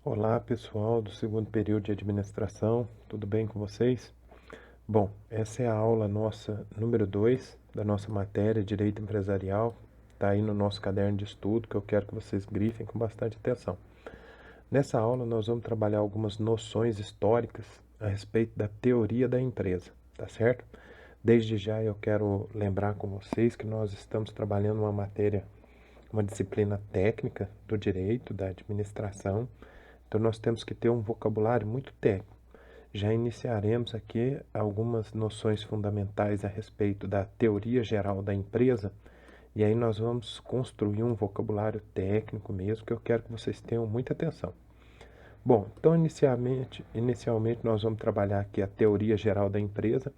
Olá, pessoal do segundo período de administração, tudo bem com vocês? Bom, essa é a aula nossa número 2 da nossa matéria Direito Empresarial. Está aí no nosso caderno de estudo que eu quero que vocês grifem com bastante atenção. Nessa aula nós vamos trabalhar algumas noções históricas a respeito da teoria da empresa, tá certo? Desde já eu quero lembrar com vocês que nós estamos trabalhando uma matéria, uma disciplina técnica do direito, da administração. Então nós temos que ter um vocabulário muito técnico. Já iniciaremos aqui algumas noções fundamentais a respeito da teoria geral da empresa, e aí nós vamos construir um vocabulário técnico mesmo, que eu quero que vocês tenham muita atenção. Bom, então inicialmente nós vamos trabalhar aqui a teoria geral da empresa,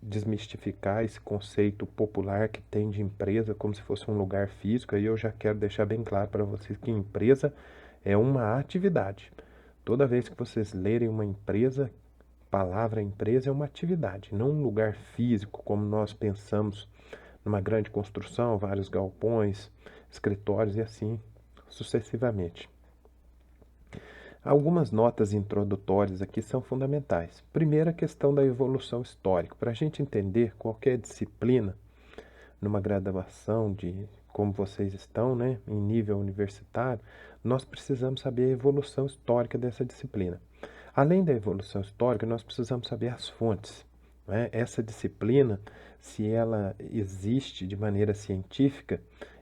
desmistificar esse conceito popular que tem de empresa como se fosse um lugar físico. Aí eu já quero deixar bem claro para vocês que empresa é uma atividade. Toda vez que vocês lerem uma empresa, palavra empresa é uma atividade, não um lugar físico como nós pensamos numa grande construção, vários galpões, escritórios e assim sucessivamente. Algumas notas introdutórias aqui são fundamentais. Primeiro, a questão da evolução histórica. Para a gente entender qualquer disciplina, numa graduação de como vocês estão, né, em nível universitário, nós precisamos saber a evolução histórica dessa disciplina. Além da evolução histórica, nós precisamos saber as fontes, né? Essa disciplina, se ela existe de maneira científica,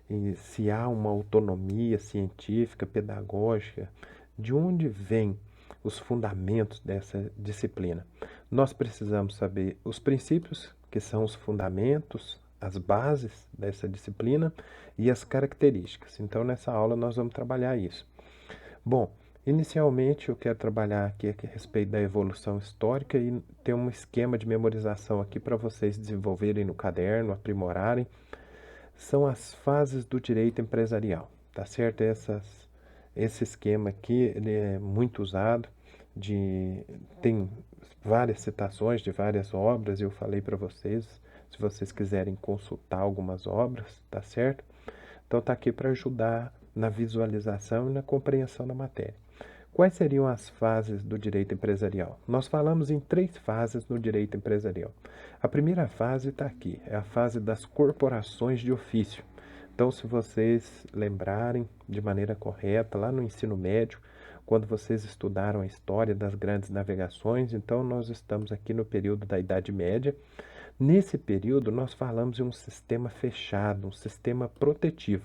e se há uma autonomia científica, pedagógica, de onde vêm os fundamentos dessa disciplina? Nós precisamos saber os princípios, que são os fundamentos, as bases dessa disciplina e as características. Então, nessa aula, nós vamos trabalhar isso. Bom, inicialmente eu quero trabalhar aqui a respeito da evolução histórica e ter um esquema de memorização aqui para vocês desenvolverem no caderno, aprimorarem. São as fases do direito empresarial, tá certo? Esse esquema aqui ele é muito usado, tem várias citações de várias obras, eu falei para vocês, se vocês quiserem consultar algumas obras, tá certo? Então tá aqui para ajudar na visualização e na compreensão da matéria. Quais seriam as fases do direito empresarial? Nós falamos em 3 fases no direito empresarial. A primeira fase está aqui, é a fase das corporações de ofício. Então, se vocês lembrarem de maneira correta, lá no ensino médio, quando vocês estudaram a história das grandes navegações, então nós estamos aqui no período da Idade Média. Nesse período, nós falamos de um sistema fechado, um sistema protetivo.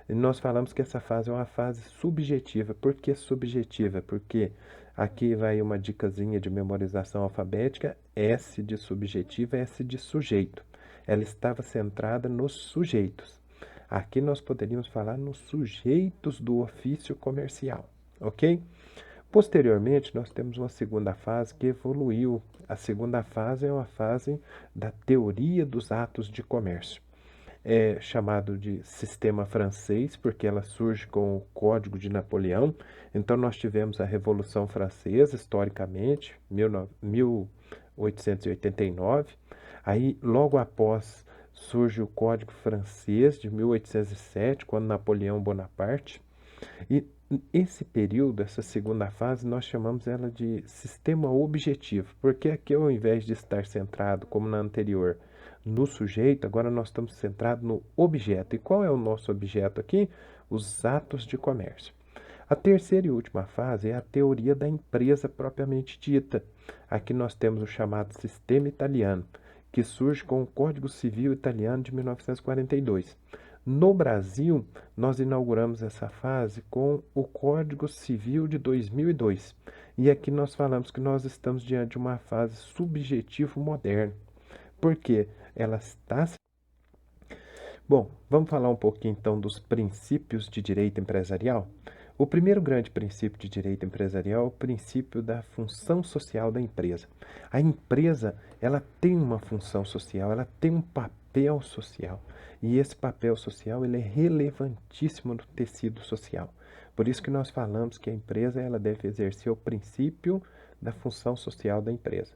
E nós falamos que essa fase é uma fase subjetiva. Por que subjetiva? Porque aqui vai uma dicasinha de memorização alfabética, S de subjetiva, S de sujeito. Ela estava centrada nos sujeitos. Aqui nós poderíamos falar nos sujeitos do ofício comercial, ok? Posteriormente, nós temos uma segunda fase que evoluiu. A segunda fase é uma fase da teoria dos atos de comércio. É chamado de sistema francês, porque ela surge com o Código de Napoleão. Então, nós tivemos a Revolução Francesa, historicamente, 1889. Aí, logo após, surge o Código Francês, de 1807, quando Napoleão Bonaparte. E esse período, essa segunda fase, nós chamamos ela de sistema objetivo, porque aqui, ao invés de estar centrado, como na anterior, no sujeito, agora nós estamos centrados no objeto. E qual é o nosso objeto aqui? Os atos de comércio. A terceira e última fase é a teoria da empresa propriamente dita. Aqui nós temos o chamado sistema italiano, que surge com o Código Civil Italiano de 1942. No Brasil, nós inauguramos essa fase com o Código Civil de 2002. E aqui nós falamos que nós estamos diante de uma fase subjetivo moderna. Por quê? Ela está. Bom, vamos falar um pouquinho então dos princípios de direito empresarial? O primeiro grande princípio de direito empresarial é o princípio da função social da empresa. A empresa, ela tem uma função social, ela tem um papel social. E esse papel social, ele é relevantíssimo no tecido social. Por isso que nós falamos que a empresa, ela deve exercer o princípio da função social da empresa.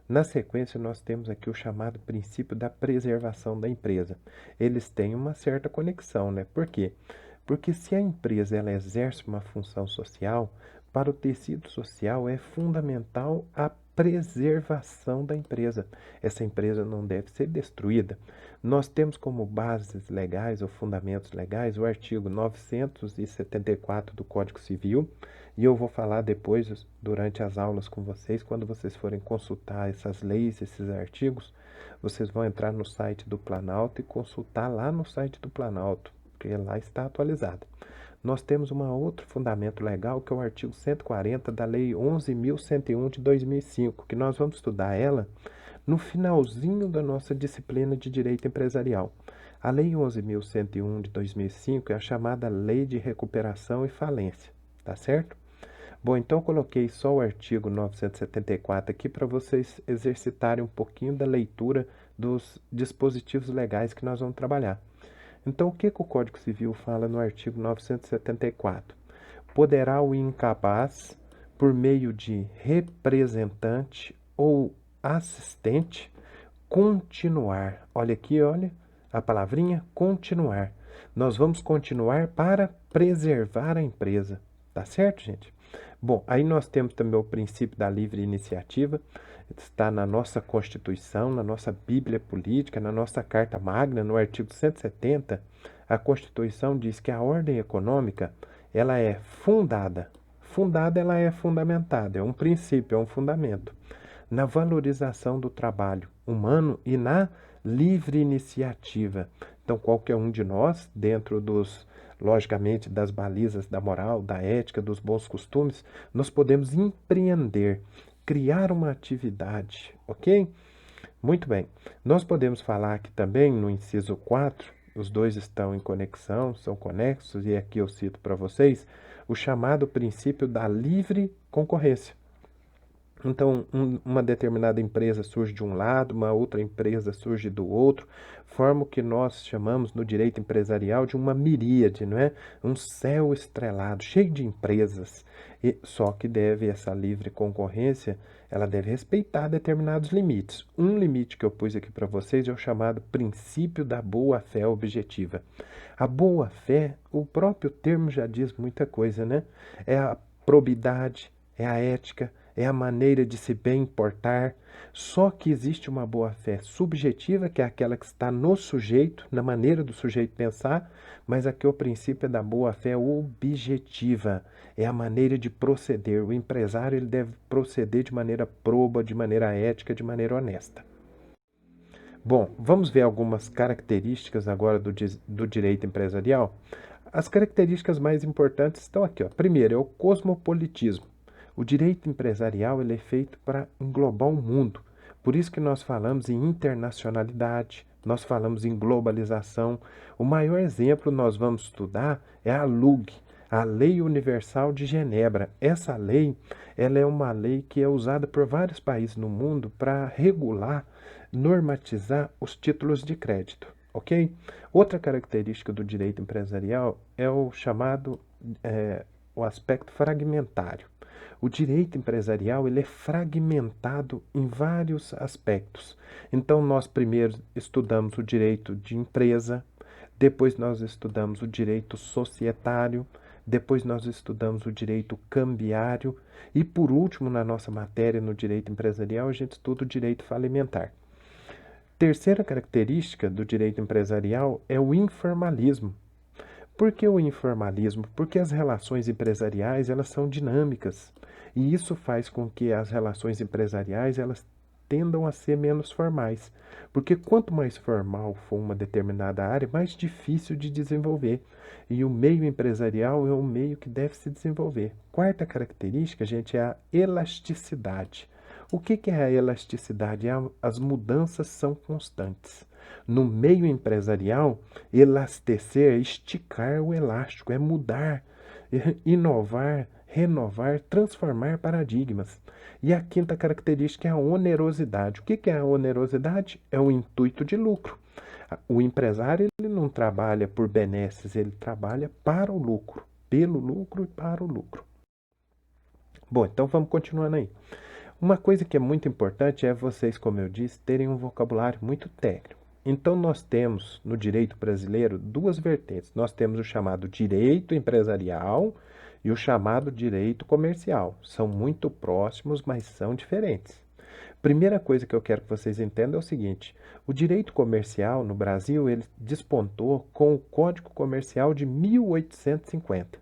Na sequência, nós temos aqui o chamado princípio da preservação da empresa. Eles têm uma certa conexão, né? Por quê? Porque se a empresa ela exerce uma função social, para o tecido social é fundamental a preservação da empresa. Essa empresa não deve ser destruída. Nós temos como bases legais ou fundamentos legais o artigo 974 do Código Civil, e eu vou falar depois, durante as aulas com vocês, quando vocês forem consultar essas leis, esses artigos, vocês vão entrar no site do Planalto e consultar lá no site do Planalto, porque lá está atualizado. Nós temos um outro fundamento legal, que é o artigo 140 da Lei 11.101 de 2005, que nós vamos estudar ela no finalzinho da nossa disciplina de Direito Empresarial. A Lei 11.101 de 2005 é a chamada Lei de Recuperação e Falência, tá certo? Bom, então eu coloquei só o artigo 974 aqui para vocês exercitarem um pouquinho da leitura dos dispositivos legais que nós vamos trabalhar. Então, o que o Código Civil fala no artigo 974? Poderá o incapaz, por meio de representante ou assistente, continuar. Olha aqui, olha a palavrinha continuar. Nós vamos continuar para preservar a empresa. Tá certo, gente? Bom, aí nós temos também o princípio da livre iniciativa, está na nossa Constituição, na nossa Bíblia Política, na nossa Carta Magna, no artigo 170, a Constituição diz que a ordem econômica, ela é fundada. Fundada, ela é fundamentada, é um princípio, é um fundamento, na valorização do trabalho humano e na livre iniciativa. Então, qualquer um de nós, dentro logicamente, das balizas da moral, da ética, dos bons costumes, nós podemos empreender, criar uma atividade, ok? Muito bem. Nós podemos falar aqui também no inciso 4, os dois estão em conexão, são conexos, e aqui eu cito para vocês o chamado princípio da livre concorrência. Então, uma determinada empresa surge de um lado, uma outra empresa surge do outro, forma o que nós chamamos no direito empresarial de uma miríade, não é? Um céu estrelado, cheio de empresas. Só que essa livre concorrência, ela deve respeitar determinados limites. Um limite que eu pus aqui para vocês é o chamado princípio da boa-fé objetiva. A boa-fé, o próprio termo já diz muita coisa, né? É a probidade, é a ética, é a maneira de se bem portar. Só que existe uma boa-fé subjetiva, que é aquela que está no sujeito, na maneira do sujeito pensar, mas aqui o princípio é da boa-fé objetiva, é a maneira de proceder. O empresário ele deve proceder de maneira proba, de maneira ética, de maneira honesta. Bom, vamos ver algumas características agora do direito empresarial. As características mais importantes estão aqui, ó. Primeiro é o cosmopolitismo. O direito empresarial ele é feito para englobar o mundo. Por isso que nós falamos em internacionalidade, nós falamos em globalização. O maior exemplo nós vamos estudar é a LUG, a Lei Universal de Genebra. Essa lei, ela é uma lei que é usada por vários países no mundo para regular, normatizar os títulos de crédito, ok? Outra característica do direito empresarial é o chamado o aspecto fragmentário. O direito empresarial ele é fragmentado em vários aspectos. Então, nós primeiro estudamos o direito de empresa, depois nós estudamos o direito societário, depois nós estudamos o direito cambiário e, por último, na nossa matéria, no direito empresarial, a gente estuda o direito falimentar. Terceira característica do direito empresarial é o informalismo. Por que o informalismo? Porque as relações empresariais elas são dinâmicas e isso faz com que as relações empresariais elas tendam a ser menos formais. Porque quanto mais formal for uma determinada área, mais difícil de desenvolver. E o meio empresarial é um meio que deve se desenvolver. Quarta característica, gente, é a elasticidade. O que é a elasticidade? As mudanças são constantes. No meio empresarial, elastecer é esticar o elástico, é mudar, inovar, renovar, transformar paradigmas. E a quinta característica é a onerosidade. O que é a onerosidade? É o intuito de lucro. O empresário ele não trabalha por benesses, ele trabalha para o lucro, pelo lucro e para o lucro. Bom, então vamos continuando aí. Uma coisa que é muito importante é vocês, como eu disse, terem um vocabulário muito técnico. Então, nós temos no direito brasileiro duas vertentes. Nós temos o chamado direito empresarial e o chamado direito comercial. São muito próximos, mas são diferentes. Primeira coisa que eu quero que vocês entendam é o seguinte: o direito comercial no Brasil ele despontou com o Código Comercial de 1850.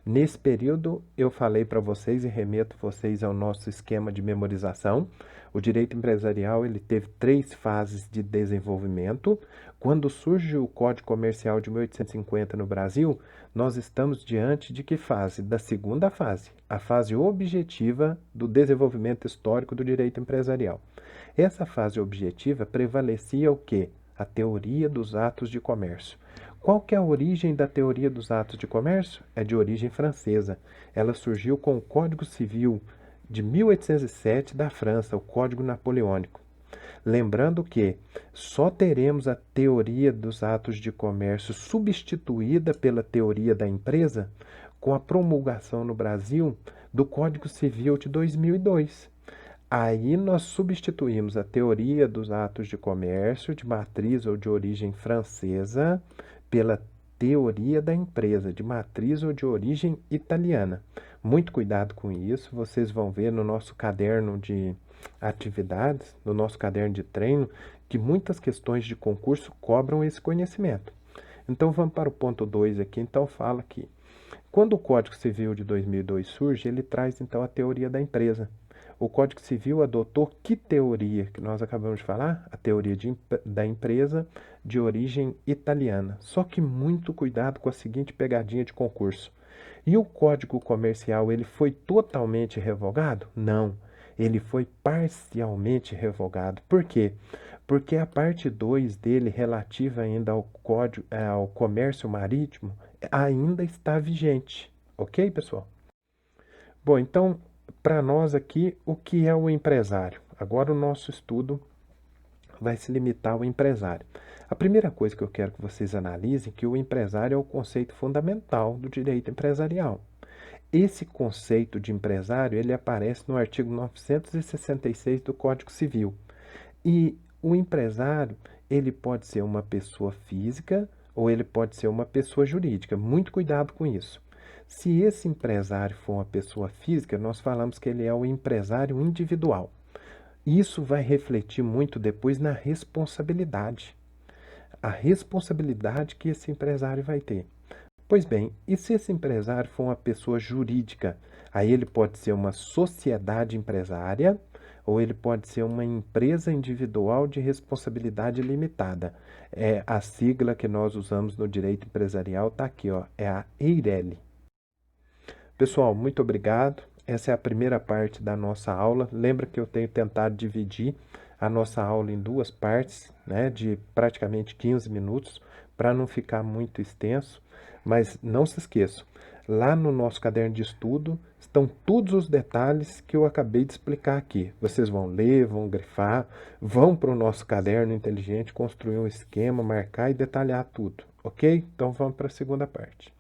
Nesse período, eu falei para vocês e remeto vocês ao nosso esquema de memorização. O direito empresarial ele teve 3 fases de desenvolvimento. Quando surge o Código Comercial de 1850 no Brasil, nós estamos diante de que fase? Da segunda fase, a fase objetiva do desenvolvimento histórico do direito empresarial. Essa fase objetiva prevalecia o quê? A teoria dos atos de comércio. Qual que é a origem da teoria dos atos de comércio? É de origem francesa. Ela surgiu com o Código Civil de 1807 da França, o Código Napoleônico. Lembrando que só teremos a teoria dos atos de comércio substituída pela teoria da empresa com a promulgação no Brasil do Código Civil de 2002. Aí nós substituímos a teoria dos atos de comércio de matriz ou de origem francesa pela teoria da empresa de matriz ou de origem italiana. Muito cuidado com isso, vocês vão ver no nosso caderno de atividades, no nosso caderno de treino, que muitas questões de concurso cobram esse conhecimento. Então vamos para o ponto 2 aqui, então fala aqui. Quando o Código Civil de 2002 surge, ele traz então a teoria da empresa. O Código Civil adotou que teoria que nós acabamos de falar? A teoria da empresa de origem italiana. Só que muito cuidado com a seguinte pegadinha de concurso. E o Código Comercial, ele foi totalmente revogado? Não, ele foi parcialmente revogado. Por quê? Porque a parte 2 dele, relativa ainda ao comércio marítimo, ainda está vigente. Ok, pessoal? Bom, então, para nós aqui, o que é o empresário? Agora o nosso estudo vai se limitar ao empresário. A primeira coisa que eu quero que vocês analisem é que o empresário é o conceito fundamental do direito empresarial. Esse conceito de empresário, ele aparece no artigo 966 do Código Civil. E o empresário, ele pode ser uma pessoa física ou ele pode ser uma pessoa jurídica. Muito cuidado com isso. Se esse empresário for uma pessoa física, nós falamos que ele é o empresário individual. Isso vai refletir muito depois na responsabilidade. A responsabilidade que esse empresário vai ter. Pois bem, e se esse empresário for uma pessoa jurídica? Aí ele pode ser uma sociedade empresária ou ele pode ser uma empresa individual de responsabilidade limitada. É a sigla que nós usamos no direito empresarial, está aqui, ó, é a EIRELI. Pessoal, muito obrigado. Essa é a primeira parte da nossa aula. Lembra que eu tenho tentado dividir a nossa aula em 2 partes, né, de praticamente 15 minutos, para não ficar muito extenso. Mas não se esqueçam, lá no nosso caderno de estudo estão todos os detalhes que eu acabei de explicar aqui. Vocês vão ler, vão grifar, vão para o nosso caderno inteligente, construir um esquema, marcar e detalhar tudo, ok? Então vamos para a segunda parte.